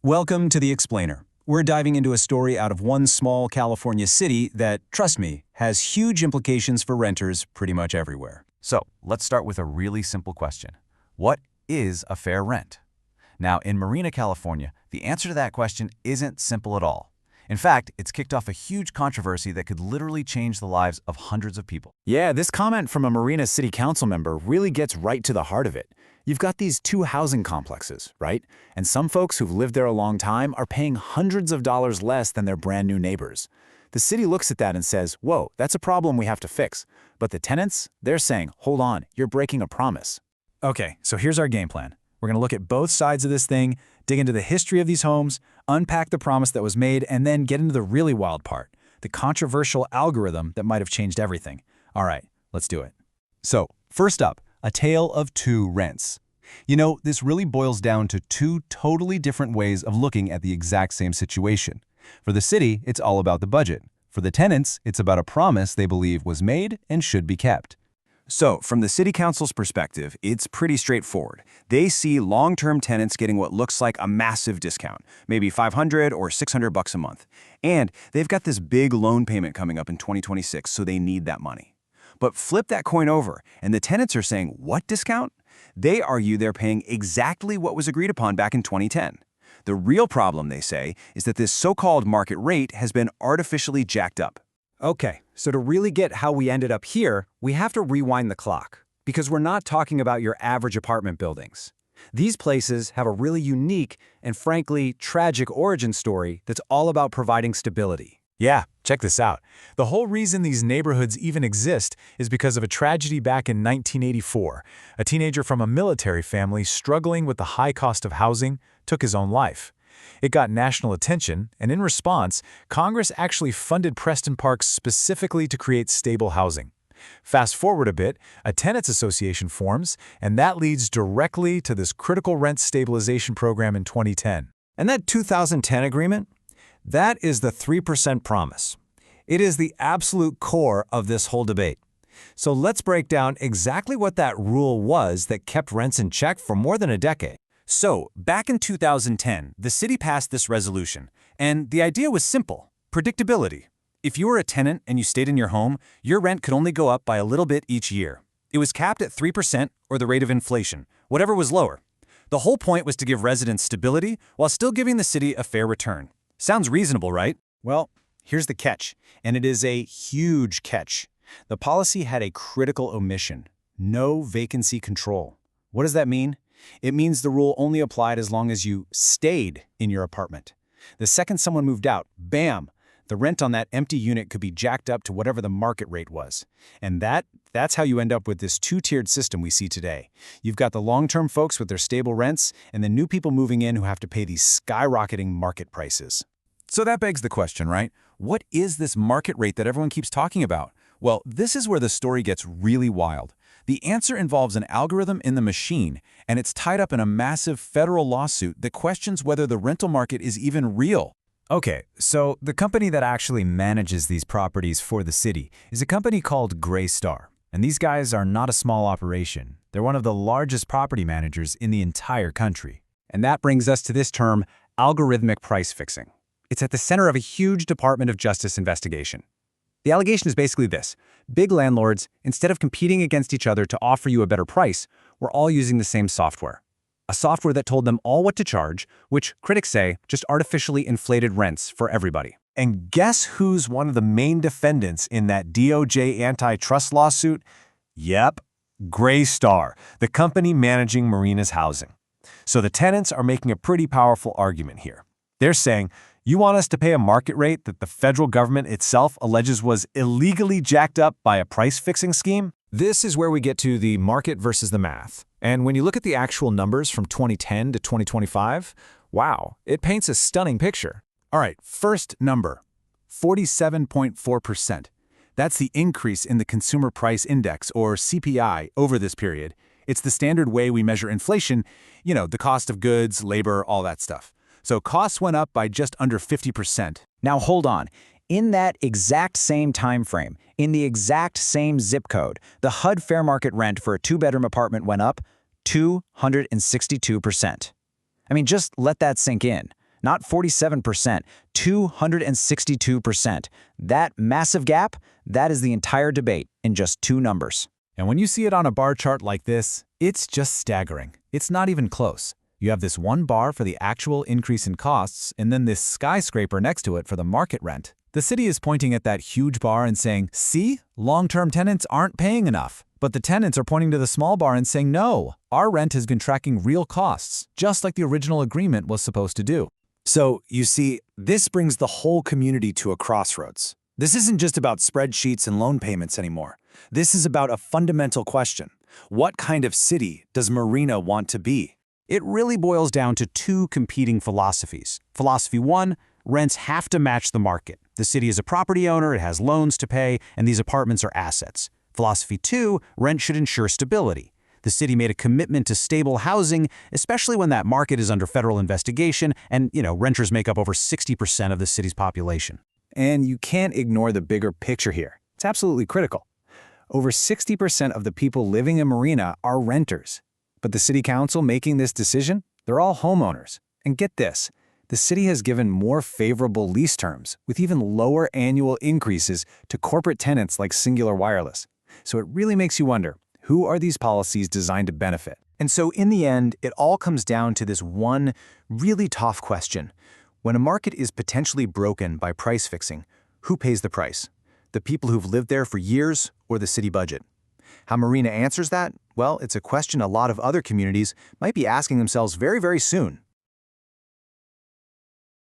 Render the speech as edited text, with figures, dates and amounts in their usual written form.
Welcome to The Explainer. We're diving into a story out of one small California city that, trust me, has huge implications for renters pretty much everywhere. So, let's start with a really simple question. What is a fair rent? Now, in Marina, California, the answer to that question isn't simple at all. In fact, it's kicked off a huge controversy that could literally change the lives of hundreds of people. Yeah, this comment from a Marina City Council member really gets right to the heart of it. You've got these two housing complexes, right? And some folks who've lived there a long time are paying hundreds of dollars less than their brand new neighbors. The city looks at that and says, whoa, that's a problem we have to fix. But the tenants, they're saying, hold on, you're breaking a promise. Okay, so here's our game plan. We're going to look at both sides of this thing, dig into the history of these homes, unpack the promise that was made, and then get into the really wild part, the controversial algorithm that might have changed everything. All right, let's do it. So, first up, a tale of two rents. You know, this really boils down to two totally different ways of looking at the exact same situation. For the city, it's all about the budget. For the tenants, it's about a promise they believe was made and should be kept. So, from the city council's perspective, it's pretty straightforward. They see long-term tenants getting what looks like a massive discount, maybe $500 or $600 a month. And they've got this big loan payment coming up in 2026, so they need that money. But flip that coin over, and the tenants are saying, what discount? They argue they're paying exactly what was agreed upon back in 2010. The real problem, they say, is that this so-called market rate has been artificially jacked up. Okay, so to really get how we ended up here, we have to rewind the clock, because we're not talking about your average apartment buildings. These places have a really unique and frankly tragic origin story that's all about providing stability. Yeah, check this out. The whole reason these neighborhoods even exist is because of a tragedy back in 1984. A teenager from a military family struggling with the high cost of housing took his own life. It got national attention, and in response, Congress actually funded Preston Parks specifically to create stable housing. Fast forward a bit, a tenants association forms, and that leads directly to this critical rent stabilization program in 2010. And that 2010 agreement? That is the 3% promise. It is the absolute core of this whole debate. So let's break down exactly what that rule was that kept rents in check for more than a decade. So, back in 2010, the city passed this resolution, and the idea was simple: predictability. If you were a tenant and you stayed in your home, your rent could only go up by a little bit each year. It was capped at 3% or the rate of inflation, whatever was lower. The whole point was to give residents stability while still giving the city a fair return. Sounds reasonable, right? Well, here's the catch, and it is a huge catch. The policy had a critical omission: no vacancy control. What does that mean? It means the rule only applied as long as you stayed in your apartment. The second someone moved out, bam, the rent on that empty unit could be jacked up to whatever the market rate was. And that's how you end up with this two-tiered system we see today. You've got the long-term folks with their stable rents, and the new people moving in who have to pay these skyrocketing market prices. So that begs the question, right? What is this market rate that everyone keeps talking about? Well, this is where the story gets really wild. The answer involves an algorithm in the machine, and it's tied up in a massive federal lawsuit that questions whether the rental market is even real. Okay, so the company that actually manages these properties for the city is a company called Greystar. And these guys are not a small operation. They're one of the largest property managers in the entire country. And that brings us to this term, algorithmic price fixing. It's at the center of a huge Department of Justice investigation. The allegation is basically this: big landlords, instead of competing against each other to offer you a better price, were all using the same software. A software that told them all what to charge, which critics say just artificially inflated rents for everybody. And guess who's one of the main defendants in that DOJ antitrust lawsuit? Yep, Greystar, the company managing Marina's housing. So the tenants are making a pretty powerful argument here. They're saying, you want us to pay a market rate that the federal government itself alleges was illegally jacked up by a price-fixing scheme? This is where we get to the market versus the math. And when you look at the actual numbers from 2010 to 2025, wow, it paints a stunning picture. All right, first number, 47.4%. That's the increase in the Consumer Price Index, or CPI, over this period. It's the standard way we measure inflation, you know, the cost of goods, labor, all that stuff. So costs went up by just under 50%. Now hold on. In that exact same time frame, in the exact same zip code, the HUD Fair Market Rent for a two-bedroom apartment went up 262%. I mean, just let that sink in. Not 47%, 262%. That massive gap, that is the entire debate in just 2 numbers. And when you see it on a bar chart like this, it's just staggering. It's not even close. You have this one bar for the actual increase in costs, and then this skyscraper next to it for the market rent. The city is pointing at that huge bar and saying, see, long-term tenants aren't paying enough. But the tenants are pointing to the small bar and saying, no, our rent has been tracking real costs, just like the original agreement was supposed to do. So, you see, this brings the whole community to a crossroads. This isn't just about spreadsheets and loan payments anymore. This is about a fundamental question. What kind of city does Marina want to be? It really boils down to 2 competing philosophies. Philosophy 1, rents have to match the market. The city is a property owner, it has loans to pay, and these apartments are assets. Philosophy 2, rent should ensure stability. The city made a commitment to stable housing, especially when that market is under federal investigation and, renters make up over 60% of the city's population. And you can't ignore the bigger picture here. It's absolutely critical. Over 60% of the people living in Marina are renters. But the city council making this decision, they're all homeowners. And get this, the city has given more favorable lease terms with even lower annual increases to corporate tenants like Singular Wireless. So it really makes you wonder, who are these policies designed to benefit? And so in the end, it all comes down to this one really tough question. When a market is potentially broken by price fixing, who pays the price? The people who've lived there for years or the city budget? How Marina answers that? Well, it's a question a lot of other communities might be asking themselves very, very soon.